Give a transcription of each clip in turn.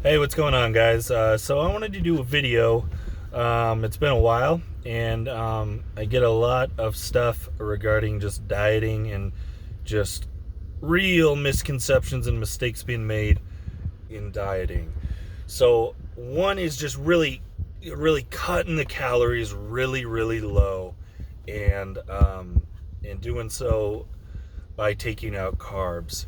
Hey, what's going on, guys? So I wanted to do a video. It's been a while, and I get a lot of stuff regarding just dieting and just real misconceptions and mistakes being made in dieting. So one is just really cutting the calories really low, and doing so by taking out carbs.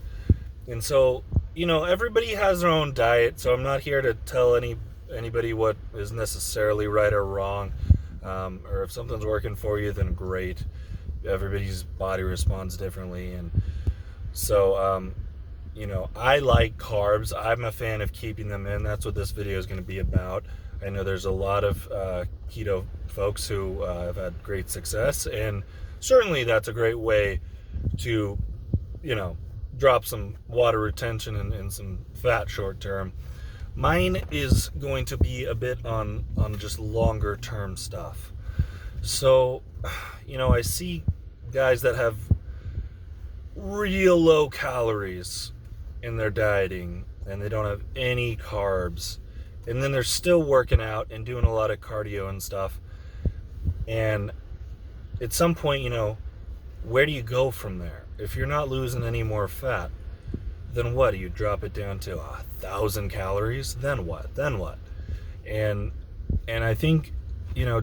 And so, everybody has their own diet, so I'm not here to tell anybody what is necessarily right or wrong. Or if something's working for you, then great. Everybody's body responds differently, and so I like carbs. I'm a fan of keeping them in. That's what this video is going to be about. I know there's a lot of keto folks who have had great success, and certainly that's a great way to, you know, drop some water retention and some fat short term. Mine is going to be a bit on just longer term stuff. So, I see guys that have real low calories in their dieting and they don't have any carbs, and then they're still working out and doing a lot of cardio and stuff. And at some point, where do you go from there? If you're not losing any more fat, then what? Do you drop it down to 1,000 calories? Then what? And I think,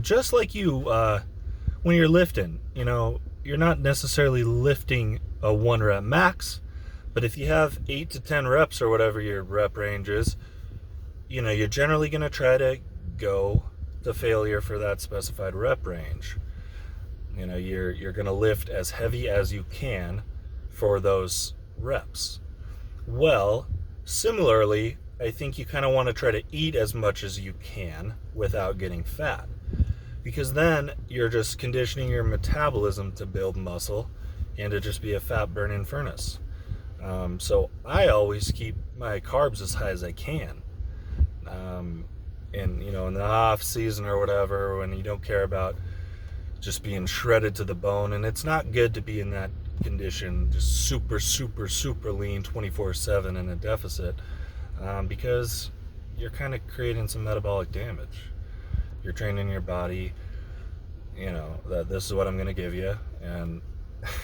just like you, when you're lifting, you're not necessarily lifting a 1 rep max, but if you have 8 to 10 reps or whatever your rep range is, you're generally going to try to go to failure for that specified rep range. You're going to lift as heavy as you can for those reps. Well, similarly, I think you kind of want to try to eat as much as you can without getting fat, because then you're just conditioning your metabolism to build muscle and to just be a fat burning furnace. So I always keep my carbs as high as I can. And in the off season or whatever, when you don't care about just being shredded to the bone, and it's not good to be in that condition, just super lean 24/7 in a deficit, because you're kind of creating some metabolic damage. You're training your body, that this is what I'm going to give you, and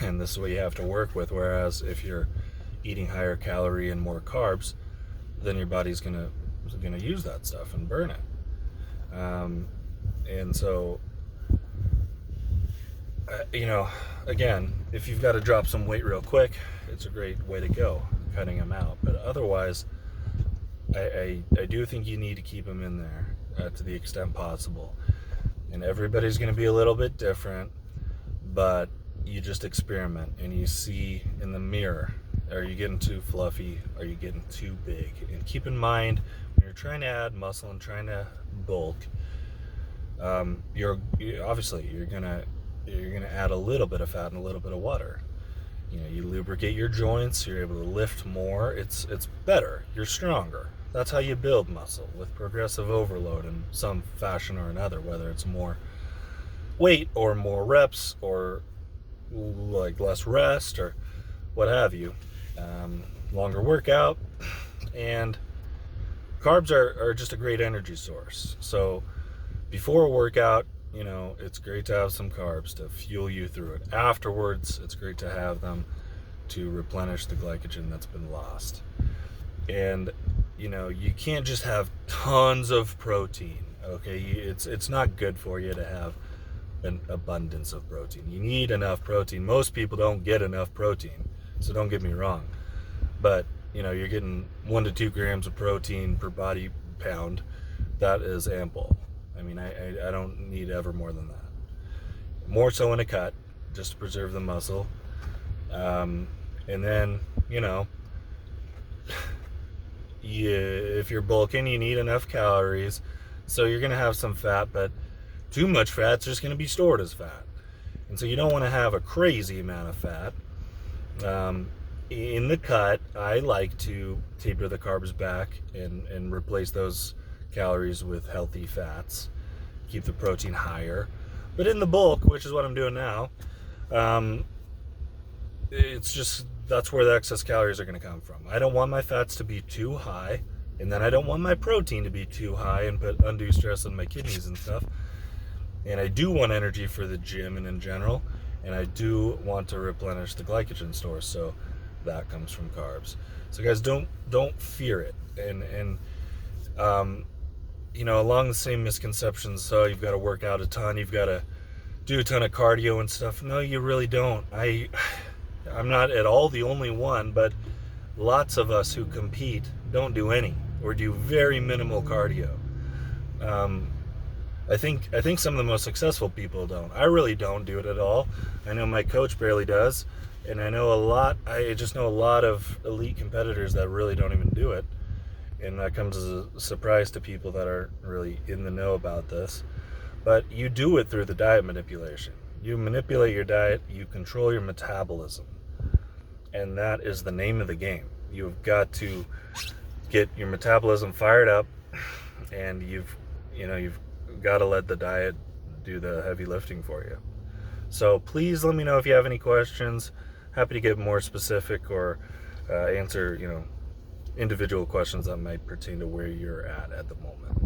this is what you have to work with. Whereas if you're eating higher calorie and more carbs, then your body's gonna use that stuff and burn it. And so, again, if you've got to drop some weight real quick, it's a great way to go, cutting them out. But otherwise, I do think you need to keep them in there to the extent possible. And everybody's going to be a little bit different, but you just experiment and you see in the mirror, are you getting too fluffy? Are you getting too big? And keep in mind, when you're trying to add muscle and trying to bulk, you're gonna add a little bit of fat and a little bit of water. You lubricate your joints, you're able to lift more. It's better. You're stronger. That's how you build muscle, with progressive overload in some fashion or another, whether it's more weight or more reps or like less rest or what have you. Longer workout, and carbs are just a great energy source. So before a workout, it's great to have some carbs to fuel you through it. Afterwards, it's great to have them to replenish the glycogen that's been lost. And you can't just have tons of protein. Okay, it's not good for you to have an abundance of protein. You need enough protein. Most people don't get enough protein, so don't get me wrong. But you're getting 1 to 2 grams of protein per body pound. That is ample. I mean, I don't need ever more than that. More so in a cut, just to preserve the muscle. And then, if you're bulking, you need enough calories. So you're going to have some fat, but too much fat's just going to be stored as fat. And so you don't want to have a crazy amount of fat. In the cut, I like to taper the carbs back and replace those calories with healthy fats, keep the protein higher. But in the bulk, which is what I'm doing now, it's just, that's where the excess calories are going to come from. I don't want my fats to be too high And then I don't want my protein to be too high and put undue stress on my kidneys and stuff. And I do want energy for the gym and in general. And I do want to replenish the glycogen stores. So that comes from carbs. So guys, don't fear it. And along the same misconceptions, so you've got to work out a ton, you've got to do a ton of cardio and stuff. No, you really don't. I'm not at all the only one, but lots of us who compete don't do any or do very minimal cardio. I think some of the most successful people don't. I really don't do it at all. I know my coach barely does, and I just know a lot of elite competitors that really don't even do it. And that comes as a surprise to people that aren't really in the know about this. But you do it through the diet manipulation. You manipulate your diet, you control your metabolism. And that is the name of the game. You've got to get your metabolism fired up, and you've got to let the diet do the heavy lifting for you. So please let me know if you have any questions. Happy to get more specific or answer, individual questions that might pertain to where you're at the moment.